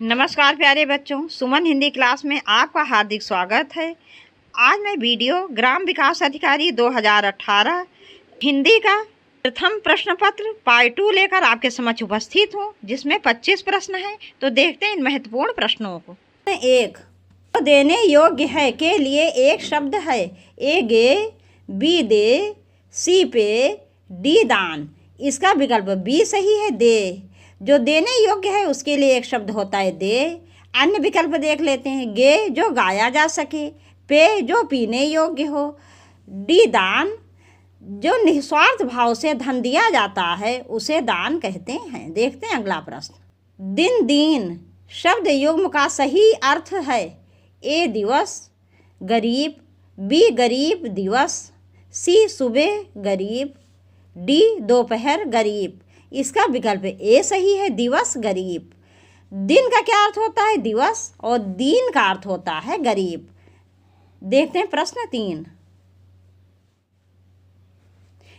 नमस्कार प्यारे बच्चों, सुमन हिंदी क्लास में आपका हार्दिक स्वागत है। आज मैं वीडियो ग्राम विकास अधिकारी 2018 हिंदी का प्रथम प्रश्न पत्र पार्ट 2 लेकर आपके समक्ष उपस्थित हूँ, जिसमें 25 प्रश्न हैं। तो देखते हैं इन महत्वपूर्ण प्रश्नों को। एक, तो देने योग्य है के लिए एक शब्द है। ए गे, बी दे, सी पे, डी दान। इसका विकल्प बी सही है, दे। जो देने योग्य है उसके लिए एक शब्द होता है दे। अन्य विकल्प देख लेते हैं। गे, जो गाया जा सके। पे, जो पीने योग्य हो। डी दान, जो निस्वार्थ भाव से धन दिया जाता है उसे दान कहते हैं। देखते हैं अगला प्रश्न। दिन दीन शब्द युग्म का सही अर्थ है। ए दिवस गरीब, बी गरीब दिवस, सी सुबह गरीब, डी दोपहर गरीब। इसका विकल्प ए सही है, दिवस गरीब। दिन का क्या अर्थ होता है? दिवस। और दीन का अर्थ होता है गरीब। देखते हैं प्रश्न 3।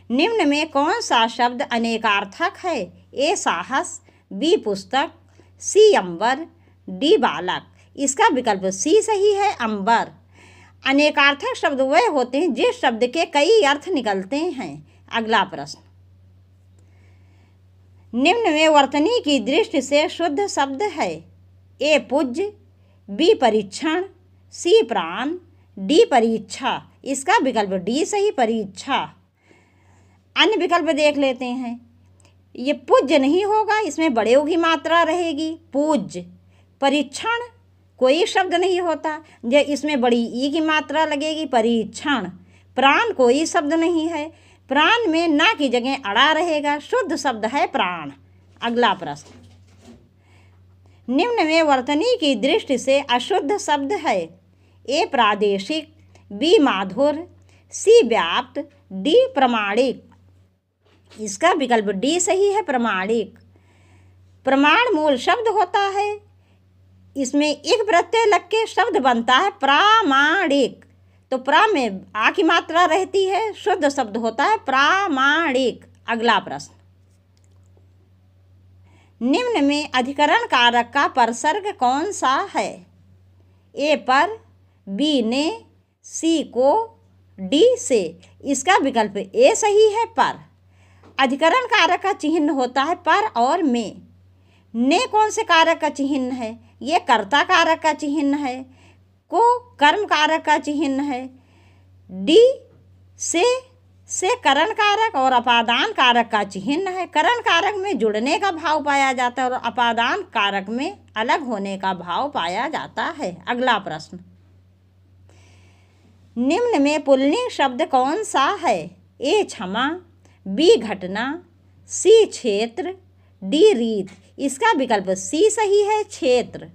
निम्न में कौन सा शब्द अनेकार्थक है? ए साहस, बी पुस्तक, सी अंबर, डी बालक। इसका विकल्प सी सही है, अंबर। अनेकार्थक शब्द वे होते हैं जिस शब्द के कई अर्थ निकलते हैं। अगला प्रश्न। निम्न में वर्तनी की दृष्टि से शुद्ध शब्द है। ए पूज्य, बी परीक्षण, सी प्राण, डी परीक्षा। इसका विकल्प डी सही, परीक्षा। अन्य विकल्प देख लेते हैं। ये पूज्य नहीं होगा, इसमें बड़े की मात्रा रहेगी, पूज्य। परीक्षण कोई शब्द नहीं होता, जो इसमें बड़ी ई की मात्रा लगेगी, परीक्षण। प्राण कोई शब्द नहीं है, प्राण में ना की जगह अड़ा रहेगा, शुद्ध शब्द है प्राण। अगला प्रश्न। निम्न में वर्तनी की दृष्टि से अशुद्ध शब्द है। ए प्रादेशिक, बी माधुर, सी व्याप्त, डी प्रमाणिक। इसका विकल्प डी सही है, प्रमाणिक। प्रमाण मूल शब्द होता है, इसमें एक प्रत्यय लग के शब्द बनता है प्रामाणिक। तो प्रा में आ की मात्रा रहती है, शुद्ध शब्द होता है प्रामाणिक। अगला प्रश्न। निम्न में अधिकरण कारक का परसर्ग कौन सा है? ए पर, बी ने, सी को, डी से। इसका विकल्प ए सही है, पर। अधिकरण कारक का चिन्ह होता है पर और में। ने कौन से कारक का चिन्ह है? ये कर्ता कारक का चिन्ह है। को कर्म कारक का चिन्ह है। डी से करण कारक और अपादान कारक का चिन्ह है। करण कारक में जुड़ने का भाव पाया जाता है और अपादान कारक में अलग होने का भाव पाया जाता है। अगला प्रश्न। निम्न में पुल्लिंग शब्द कौन सा है? ए क्षमा, बी घटना, सी क्षेत्र, डी रीत। इसका विकल्प सी सही है, क्षेत्र।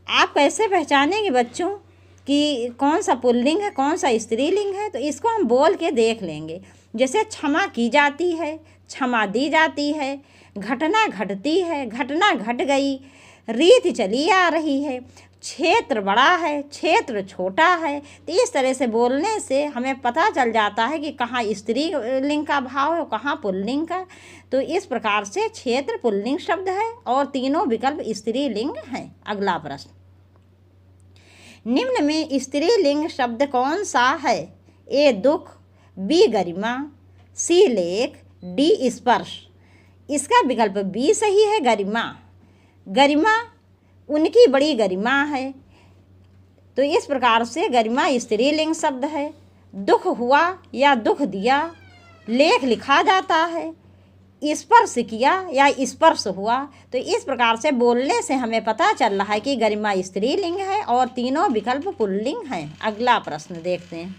आप कैसे पहचानेंगे बच्चों कि कौन सा पुल्लिंग है, कौन सा स्त्रीलिंग है? तो इसको हम बोल के देख लेंगे। जैसे क्षमा की जाती है, क्षमा दी जाती है, घटना घटती है, घटना घट गई, रीत चली आ रही है, क्षेत्र बड़ा है, क्षेत्र छोटा है। तो इस तरह से बोलने से हमें पता चल जाता है कि कहाँ स्त्रीलिंग का भाव है, कहाँ पुल्लिंग का। तो इस प्रकार से क्षेत्र पुल्लिंग शब्द है और तीनों विकल्प स्त्रीलिंग हैं। अगला प्रश्न। निम्न में स्त्रीलिंग शब्द कौन सा है? ए दुख, बी गरिमा, सी लेख, डी स्पर्श। इसका विकल्प बी सही है, गरिमा। गरिमा उनकी बड़ी गरिमा है। तो इस प्रकार से गरिमा स्त्रीलिंग शब्द है। दुख हुआ या दुख दिया, लेख लिखा जाता है, स्पर्श किया या स्पर्श हुआ। तो इस प्रकार से बोलने से हमें पता चल रहा है कि गरिमा स्त्रीलिंग है और तीनों विकल्प पुल्लिंग हैं। अगला प्रश्न देखते हैं।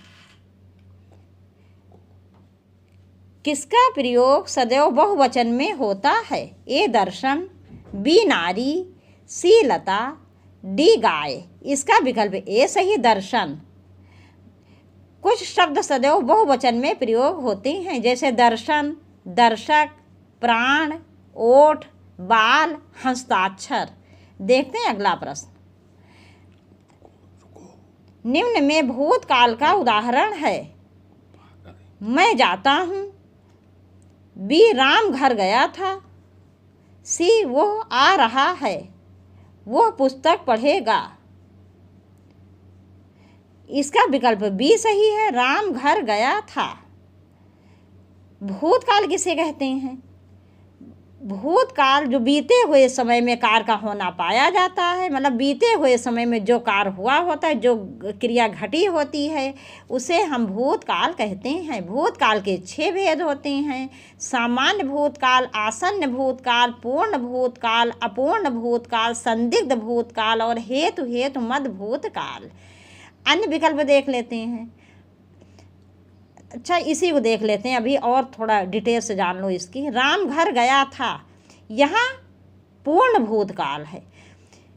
किसका प्रयोग सदैव बहुवचन में होता है? ए दर्शन, बी नारी, सी लता, डी गाय। इसका विकल्प ए सही, दर्शन। कुछ शब्द सदैव बहुवचन में प्रयोग होते हैं, जैसे दर्शन, दर्शक, प्राण, ओठ, बाल, हस्ताक्षर। देखते हैं अगला प्रश्न। निम्न में भूतकाल का उदाहरण है। मैं जाता हूँ, बी राम घर गया था, सी वो आ रहा है, वो पुस्तक पढ़ेगा। इसका विकल्प बी सही है, राम घर गया था। भूतकाल किसे कहते हैं? भूतकाल जो बीते हुए समय में कार्य का होना पाया जाता है, मतलब बीते हुए समय में जो कार्य हुआ होता है, जो क्रिया घटी होती है, उसे हम भूतकाल कहते हैं। भूतकाल के 6 भेद होते हैं: सामान्य भूतकाल, आसन्न भूतकाल, पूर्ण भूतकाल, अपूर्ण भूतकाल, संदिग्ध भूतकाल और हेतु मध्य भूतकाल। अन्य विकल्प देख लेते हैं। अच्छा, इसी को देख लेते हैं अभी और थोड़ा डिटेल से जान लो इसकी। राम घर गया था, यहाँ पूर्ण भूतकाल है।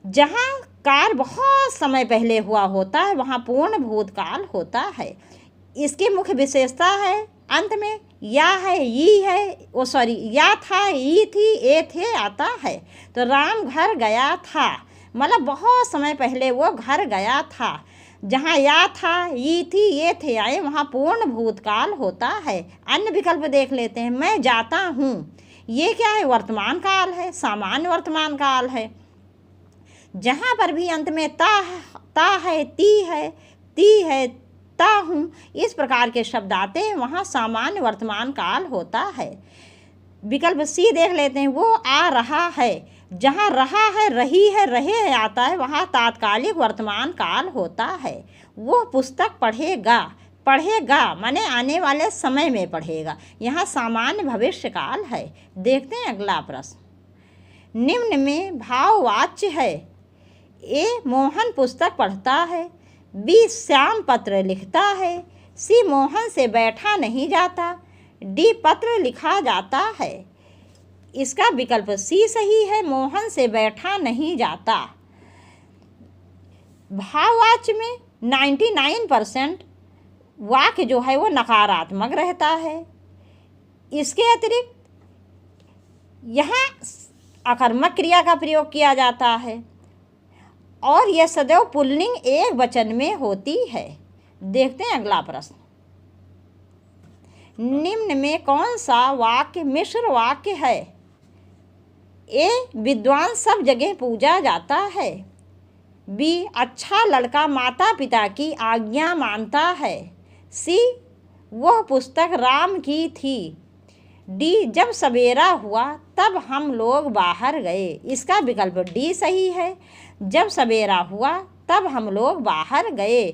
जहाँ कार्य बहुत समय पहले हुआ होता है वहाँ पूर्ण भूतकाल होता है। इसकी मुख्य विशेषता है अंत में या है, ई है, वो सॉरी या था, ई थी, ए थे आता है। तो राम घर गया था मतलब बहुत समय पहले वो घर गया था। जहाँ या था, ई थी, ये थे आए वहाँ पूर्ण भूतकाल होता है। अन्य विकल्प देख लेते हैं। मैं जाता हूँ, ये क्या है? वर्तमान काल है, सामान्य वर्तमान काल है। जहाँ पर भी अंत में ता है, ती है, ता हूँ, इस प्रकार के शब्द आते हैं वहाँ सामान्य वर्तमान काल होता है। विकल्प सी देख लेते हैं। वो आ रहा है, जहाँ रहा है, रही है, रहे है आता है वहाँ तात्कालिक वर्तमान काल होता है। वो पुस्तक पढ़ेगा माने आने वाले समय में पढ़ेगा, यहाँ सामान्य भविष्य काल है। देखते हैं अगला प्रश्न। निम्न में भाववाच्य है। ए मोहन पुस्तक पढ़ता है, बी श्याम पत्र लिखता है, सी मोहन से बैठा नहीं जाता, डी पत्र लिखा जाता है। इसका विकल्प सी सही है, मोहन से बैठा नहीं जाता। भाववाच्य में 99% वाक्य जो है वो नकारात्मक रहता है। इसके अतिरिक्त यहाँ आकर्मक क्रिया का प्रयोग किया जाता है और यह सदैव पुल्लिंग एक वचन में होती है। देखते हैं अगला प्रश्न। निम्न में कौन सा वाक्य मिश्र वाक्य है? ए विद्वान सब जगह पूजा जाता है, बी अच्छा लड़का माता पिता की आज्ञा मानता है, सी वह पुस्तक राम की थी, डी जब सवेरा हुआ तब हम लोग बाहर गए। इसका विकल्प डी सही है, जब सवेरा हुआ तब हम लोग बाहर गए।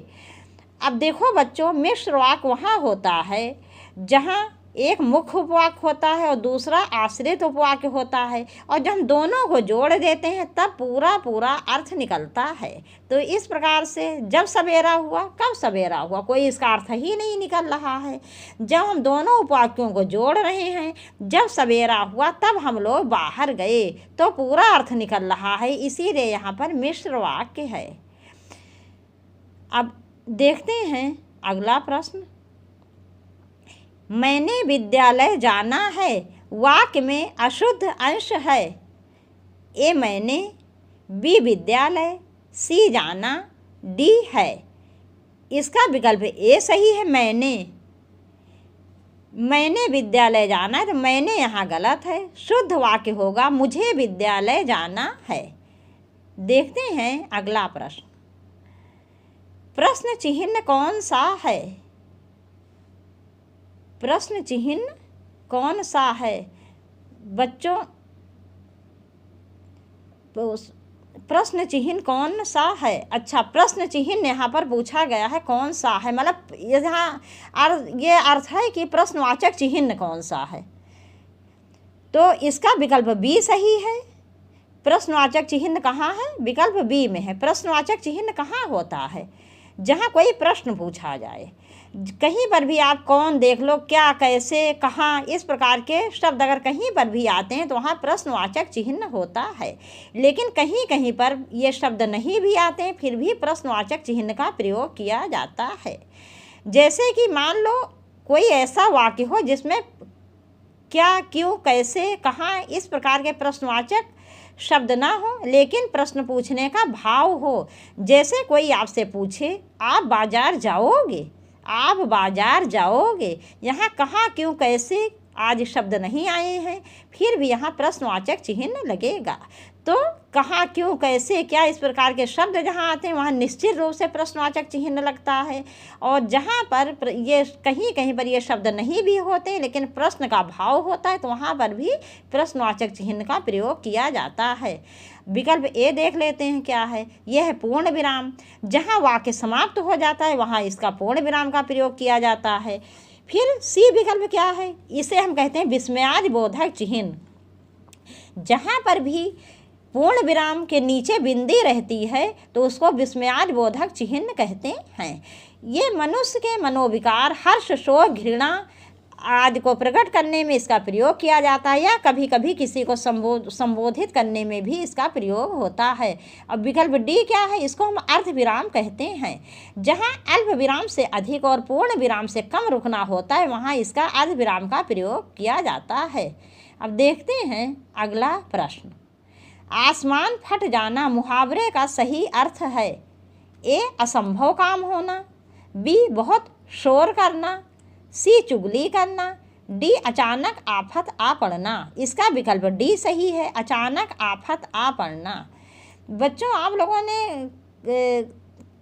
अब देखो बच्चों, मिश्र वाक्य वहाँ होता है जहाँ एक मुख्य उपवाक्य होता है और दूसरा आश्रित उपवाक्य होता है, और जब हम दोनों को जोड़ देते हैं तब पूरा अर्थ निकलता है। तो इस प्रकार से जब सवेरा हुआ, कब सवेरा हुआ, कोई इसका अर्थ ही नहीं निकल रहा है। जब हम दोनों उपवाक्यों को जोड़ रहे हैं, जब सवेरा हुआ तब हम लोग बाहर गए, तो पूरा अर्थ निकल रहा है, इसीलिए यहाँ पर मिश्र वाक्य है। अब देखते हैं अगला प्रश्न। मैंने विद्यालय जाना है, वाक्य में अशुद्ध अंश है। ए मैंने, बी विद्यालय, सी जाना, डी है। इसका विकल्प ए सही है, मैंने विद्यालय जाना है, तो मैंने यहाँ गलत है। शुद्ध वाक्य होगा मुझे विद्यालय जाना है। देखते हैं अगला प्रश्न। प्रश्न चिन्ह कौन सा है? प्रश्न चिन्ह कौन सा है बच्चों? प्रश्न चिन्ह कौन सा है? अच्छा, प्रश्न चिन्ह यहाँ पर पूछा गया है कौन सा है, मतलब यहाँ ये अर्थ है कि प्रश्नवाचक चिन्ह कौन सा है। तो इसका विकल्प बी सही है। प्रश्नवाचक चिन्ह कहाँ है? विकल्प बी में है। प्रश्नवाचक चिन्ह कहाँ होता है? जहाँ कोई प्रश्न पूछा जाए। कहीं पर भी आप कौन देख लो, क्या, कैसे, कहाँ, इस प्रकार के शब्द अगर कहीं पर भी आते हैं तो वहाँ प्रश्नवाचक चिन्ह होता है। लेकिन कहीं कहीं पर ये शब्द नहीं भी आते हैं, फिर भी प्रश्नवाचक चिन्ह का प्रयोग किया जाता है। जैसे कि मान लो कोई ऐसा वाक्य हो जिसमें क्या, क्यों, कैसे, कहाँ, इस प्रकार के प्रश्नवाचक शब्द ना हो, लेकिन प्रश्न पूछने का भाव हो। जैसे कोई आपसे पूछे, आप बाजार जाओगे, आप बाजार जाओगे, यहाँ कहाँ, क्यों, कैसे आज शब्द नहीं आए हैं, फिर भी यहाँ प्रश्नवाचक चिन्ह लगेगा। तो कहाँ, क्यों, कैसे, क्या, इस प्रकार के शब्द जहाँ आते हैं वहाँ निश्चित रूप से प्रश्नवाचक चिन्ह लगता है। और जहाँ पर ये कहीं कहीं पर ये शब्द नहीं भी होते लेकिन प्रश्न का भाव होता है तो वहाँ पर भी प्रश्नवाचक चिन्ह का प्रयोग किया जाता है। विकल्प ए देख लेते हैं क्या है। यह है पूर्ण विराम। जहाँ वाक्य समाप्त हो जाता है वहाँ इसका पूर्ण विराम का प्रयोग किया जाता है। फिर सी विकल्प क्या है, इसे हम कहते हैं विस्मयादिबोधक चिन्ह। जहाँ पर भी पूर्ण विराम के नीचे बिंदी रहती है तो उसको विस्मयादिबोधक चिन्ह कहते हैं। ये मनुष्य के मनोविकार, हर्ष, शोक, घृणा आदि को प्रकट करने में इसका प्रयोग किया जाता है, या कभी कभी किसी को संबोधित करने में भी इसका प्रयोग होता है। अब विकल्प डी क्या है, इसको हम अर्ध विराम कहते हैं। जहाँ अल्प विराम से अधिक और पूर्ण विराम से कम रुकना होता है वहाँ इसका अर्ध विराम का प्रयोग किया जाता है। अब देखते हैं अगला प्रश्न। आसमान फट जाना मुहावरे का सही अर्थ है। ए असंभव काम होना, बी बहुत शोर करना, सी चुगली करना, डी अचानक आफत आ पड़ना। इसका विकल्प डी सही है, अचानक आफत आ पड़ना। बच्चों, आप लोगों ने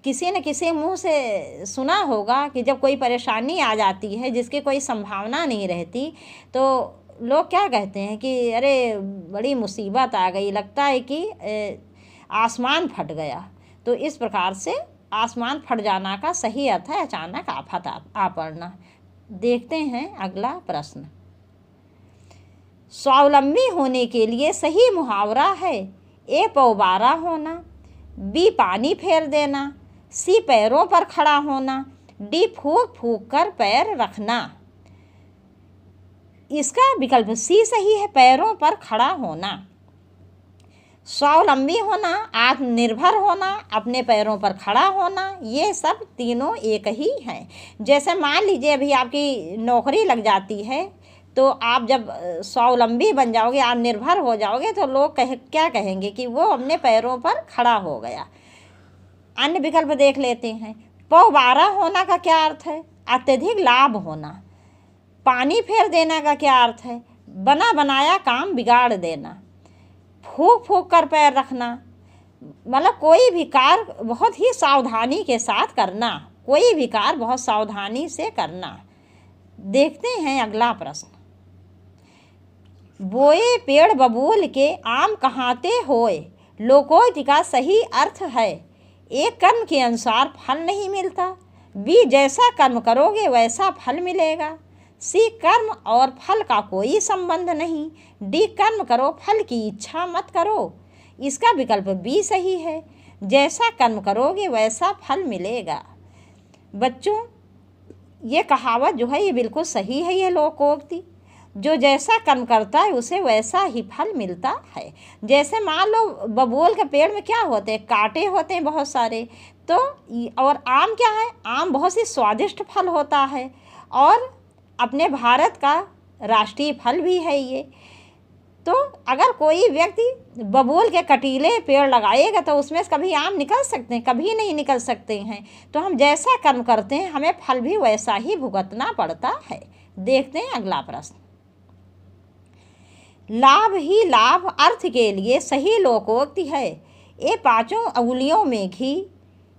किसी न किसी मुंह से सुना होगा कि जब कोई परेशानी आ जाती है जिसकी कोई संभावना नहीं रहती तो लोग क्या कहते हैं कि अरे बड़ी मुसीबत आ गई, लगता है कि आसमान फट गया। तो इस प्रकार से आसमान फट जाना का सही अर्थ है अचानक आफत आ पड़ना। देखते हैं अगला प्रश्न। स्वावलंबी होने के लिए सही मुहावरा है। ए पौबारा होना, बी पानी फेर देना, सी पैरों पर खड़ा होना, डी फूंक फूंक कर पैर रखना। इसका विकल्प सी सही है, पैरों पर खड़ा होना। स्वावलंबी होना, आत्मनिर्भर होना, अपने पैरों पर खड़ा होना, ये सब तीनों एक ही हैं। जैसे मान लीजिए अभी आपकी नौकरी लग जाती है तो आप जब स्वावलंबी बन जाओगे, आत्मनिर्भर हो जाओगे तो लोग क्या कहेंगे कि वो अपने पैरों पर खड़ा हो गया। अन्य विकल्प देख लेते हैं। पौबारा होना का क्या अर्थ है, अत्यधिक लाभ होना। पानी फेर देना का क्या अर्थ है, बना बनाया काम बिगाड़ देना। फूंक फूंक कर पैर रखना, मतलब कोई भी कार्य बहुत ही सावधानी के साथ करना, कोई भी कार्य बहुत सावधानी से करना। देखते हैं अगला प्रश्न। बोए पेड़ बबूल के आम कहाते होए, लोकोक्ति का सही अर्थ है। एक कर्म के अनुसार फल नहीं मिलता, बी जैसा कर्म करोगे वैसा फल मिलेगा, सी कर्म और फल का कोई संबंध नहीं, डी कर्म करो फल की इच्छा मत करो। इसका विकल्प बी सही है, जैसा कर्म करोगे वैसा फल मिलेगा। बच्चों, ये कहावत जो है ये बिल्कुल सही है। ये लोकोक्ति, जो जैसा कर्म करता है उसे वैसा ही फल मिलता है। जैसे मान लो बबूल के पेड़ में क्या होते हैं, कांटे होते हैं बहुत सारे, तो और आम क्या है, आम बहुत ही स्वादिष्ट फल होता है और अपने भारत का राष्ट्रीय फल भी है ये। तो अगर कोई व्यक्ति बबूल के कटीले पेड़ लगाएगा तो उसमें से कभी आम निकल सकते हैं, कभी नहीं निकल सकते हैं। तो हम जैसा कर्म करते हैं हमें फल भी वैसा ही भुगतना पड़ता है। देखते हैं अगला प्रश्न। लाभ ही लाभ अर्थ के लिए सही लोकोक्ति है। ए पांचों अंगुलियों में घी,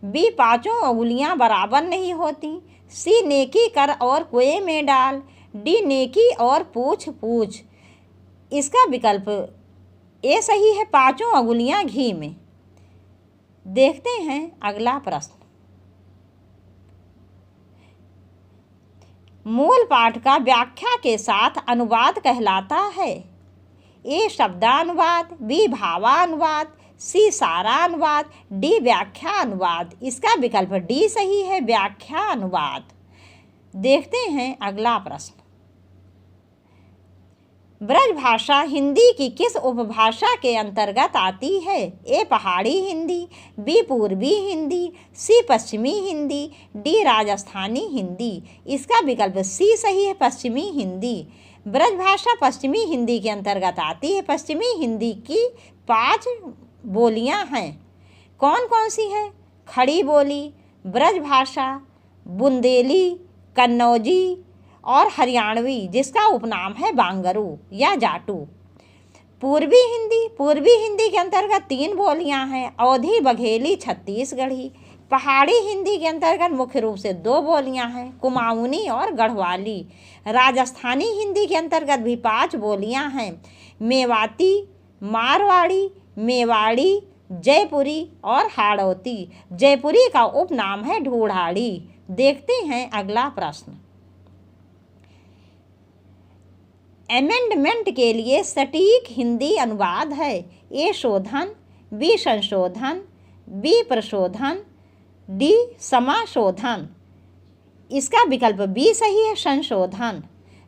बी पांचों अंगुलियां बराबर नहीं होती, सी नेकी कर और कुएं में डाल, डी नेकी और पूछ पूछ। इसका विकल्प ए सही है, पांचों अंगुलियां घी में। देखते हैं अगला प्रश्न। मूल पाठ का व्याख्या के साथ अनुवाद कहलाता है। ए शब्दानुवाद, बी भावानुवाद, सी सारा अनुवाद, डी व्याख्या अनुवाद। इसका विकल्प डी सही है, व्याख्या अनुवाद। देखते हैं अगला प्रश्न। ब्रज भाषा हिंदी की किस उपभाषा के अंतर्गत आती है? ए पहाड़ी हिंदी, बी पूर्वी हिंदी, सी पश्चिमी हिंदी, डी राजस्थानी हिंदी। इसका विकल्प सी सही है, पश्चिमी हिंदी। ब्रज भाषा पश्चिमी हिंदी के अंतर्गत आती है। पश्चिमी हिंदी की 5 बोलियां हैं। कौन कौन सी है? खड़ी बोली, ब्रज भाषा, बुंदेली, कन्नौजी और हरियाणवी जिसका उपनाम है बांगरू या जाटू। पूर्वी हिंदी के अंतर्गत 3 बोलियां हैं, अवधी, बघेली, छत्तीसगढ़ी। पहाड़ी हिंदी के अंतर्गत मुख्य रूप से 2 बोलियां हैं, कुमाऊनी और गढ़वाली। राजस्थानी हिंदी के अंतर्गत भी 5 बोलियां हैं, मेवाती, मारवाड़ी, मेवाड़ी, जयपुरी और हाड़ौती। जयपुरी का उपनाम है ढूढ़ाड़ी। देखते हैं अगला प्रश्न। अमेंडमेंट के लिए सटीक हिंदी अनुवाद है। ए शोधन, बी संशोधन, बी प्रशोधन, डी समाशोधन। इसका विकल्प बी सही है, संशोधन।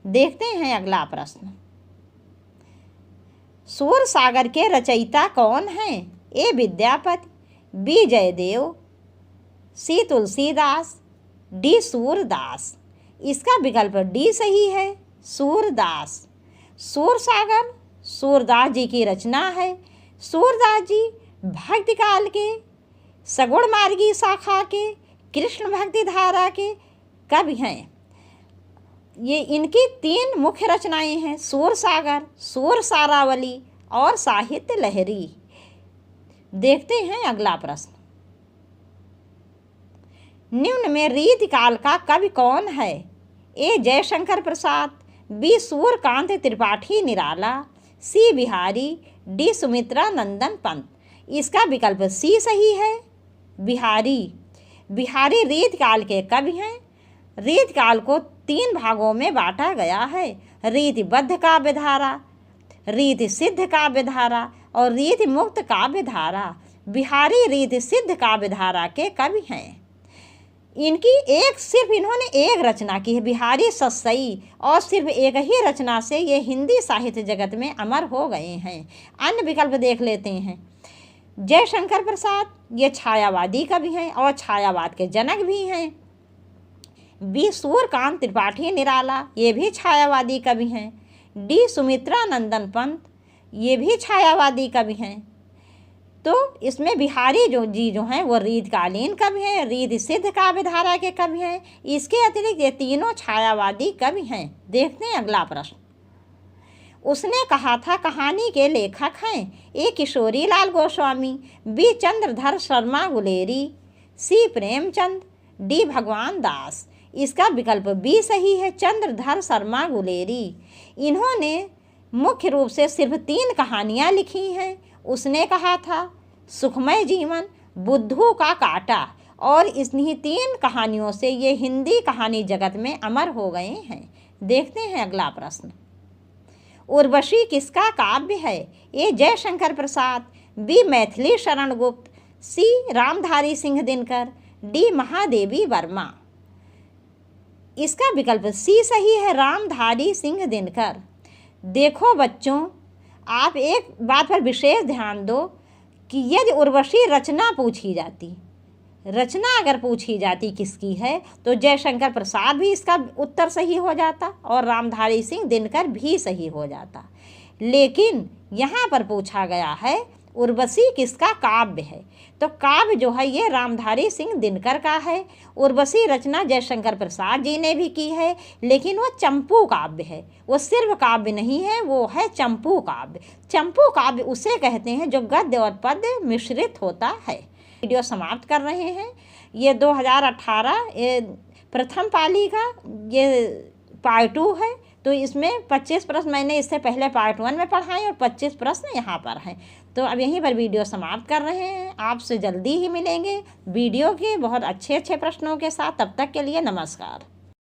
देखते हैं अगला प्रश्न। सूरसागर के रचयिता कौन हैं? ए विद्यापति, बी जयदेव, सी तुलसीदास, डी सूरदास। इसका विकल्प डी सही है, सूरदास। सूरसागर सूरदास जी की रचना है। सूरदास जी भक्ति काल के, सगुण मार्गी शाखा के, कृष्ण भक्ति धारा के कवि हैं। ये इनकी 3 मुख्य रचनाएं हैं, सूरसागर, सूर सारावली और साहित्य लहरी। देखते हैं अगला प्रश्न। निम्न में रीतिकाल का कवि कौन है? ए जयशंकर प्रसाद, बी सूर्यकांत त्रिपाठी निराला, सी बिहारी, डी सुमित्रा नंदन पंत। इसका विकल्प सी सही है, बिहारी। बिहारी रीतिकाल के कवि हैं। रीतिकाल को 3 भागों में बांटा गया है, रीतिबद्ध काव्यधारा, रीति सिद्ध काव्यधारा और रीति मुक्त काव्यधारा। बिहारी रीति सिद्ध काव्यधारा के कवि हैं। सिर्फ इन्होंने एक रचना की है, बिहारी सस्सई, और सिर्फ एक ही रचना से ये हिंदी साहित्य जगत में अमर हो गए हैं। अन्य विकल्प देख लेते हैं। जयशंकर प्रसाद ये छायावादी कवि हैं और छायावाद के जनक भी हैं। बी सूर्यकांत त्रिपाठी निराला, ये भी छायावादी कवि हैं। डी सुमित्रा नंदन पंत, ये भी छायावादी कवि हैं। तो इसमें बिहारी जो हैं वो रीतकालीन कवि हैं, रीति सिद्ध काव्यधारा के कवि हैं। इसके अतिरिक्त ये तीनों छायावादी कवि हैं। देखते हैं अगला प्रश्न। उसने कहा था कहानी के लेखक हैं। ए किशोरी लाल गोस्वामी, बी चंद्रधर शर्मा गुलेरी, सी प्रेमचंद, डी भगवान दास। इसका विकल्प बी सही है, चंद्रधर शर्मा गुलेरी। इन्होंने मुख्य रूप से सिर्फ 3 कहानियाँ लिखी हैं। उसने कहा था, सुखमय जीवन, बुद्धू का कांटा, और इन्हीं 3 कहानियों से ये हिंदी कहानी जगत में अमर हो गए हैं। देखते हैं अगला प्रश्न। उर्वशी किसका काव्य है? ए जयशंकर प्रसाद, बी मैथिली शरण गुप्त, सी रामधारी सिंह दिनकर, डी महादेवी वर्मा। इसका विकल्प सी सही है, रामधारी सिंह दिनकर। देखो बच्चों, आप एक बात पर विशेष ध्यान दो कि यदि उर्वशी रचना पूछी जाती, रचना अगर पूछी जाती किसकी है, तो जयशंकर प्रसाद भी इसका उत्तर सही हो जाता और रामधारी सिंह दिनकर भी सही हो जाता। लेकिन यहाँ पर पूछा गया है उर्वशी किसका काव्य है, तो काव्य जो है ये रामधारी सिंह दिनकर का है। उर्वशी रचना जयशंकर प्रसाद जी ने भी की है, लेकिन वो चंपू काव्य है, वो सिर्फ काव्य नहीं है, वो है चंपू काव्य। चंपू काव्य उसे कहते हैं जो गद्य और पद्य मिश्रित होता है। वीडियो समाप्त कर रहे हैं। ये 2018 प्रथम पाली का ये पार्ट 2 है, तो इसमें 25 प्रश्न मैंने इससे पहले पार्ट 1 में पढ़ाए और 25 प्रश्न यहाँ पर हैं। तो अब यहीं पर वीडियो समाप्त कर रहे हैं। आपसे जल्दी ही मिलेंगे वीडियो के बहुत अच्छे प्रश्नों के साथ। तब तक के लिए नमस्कार।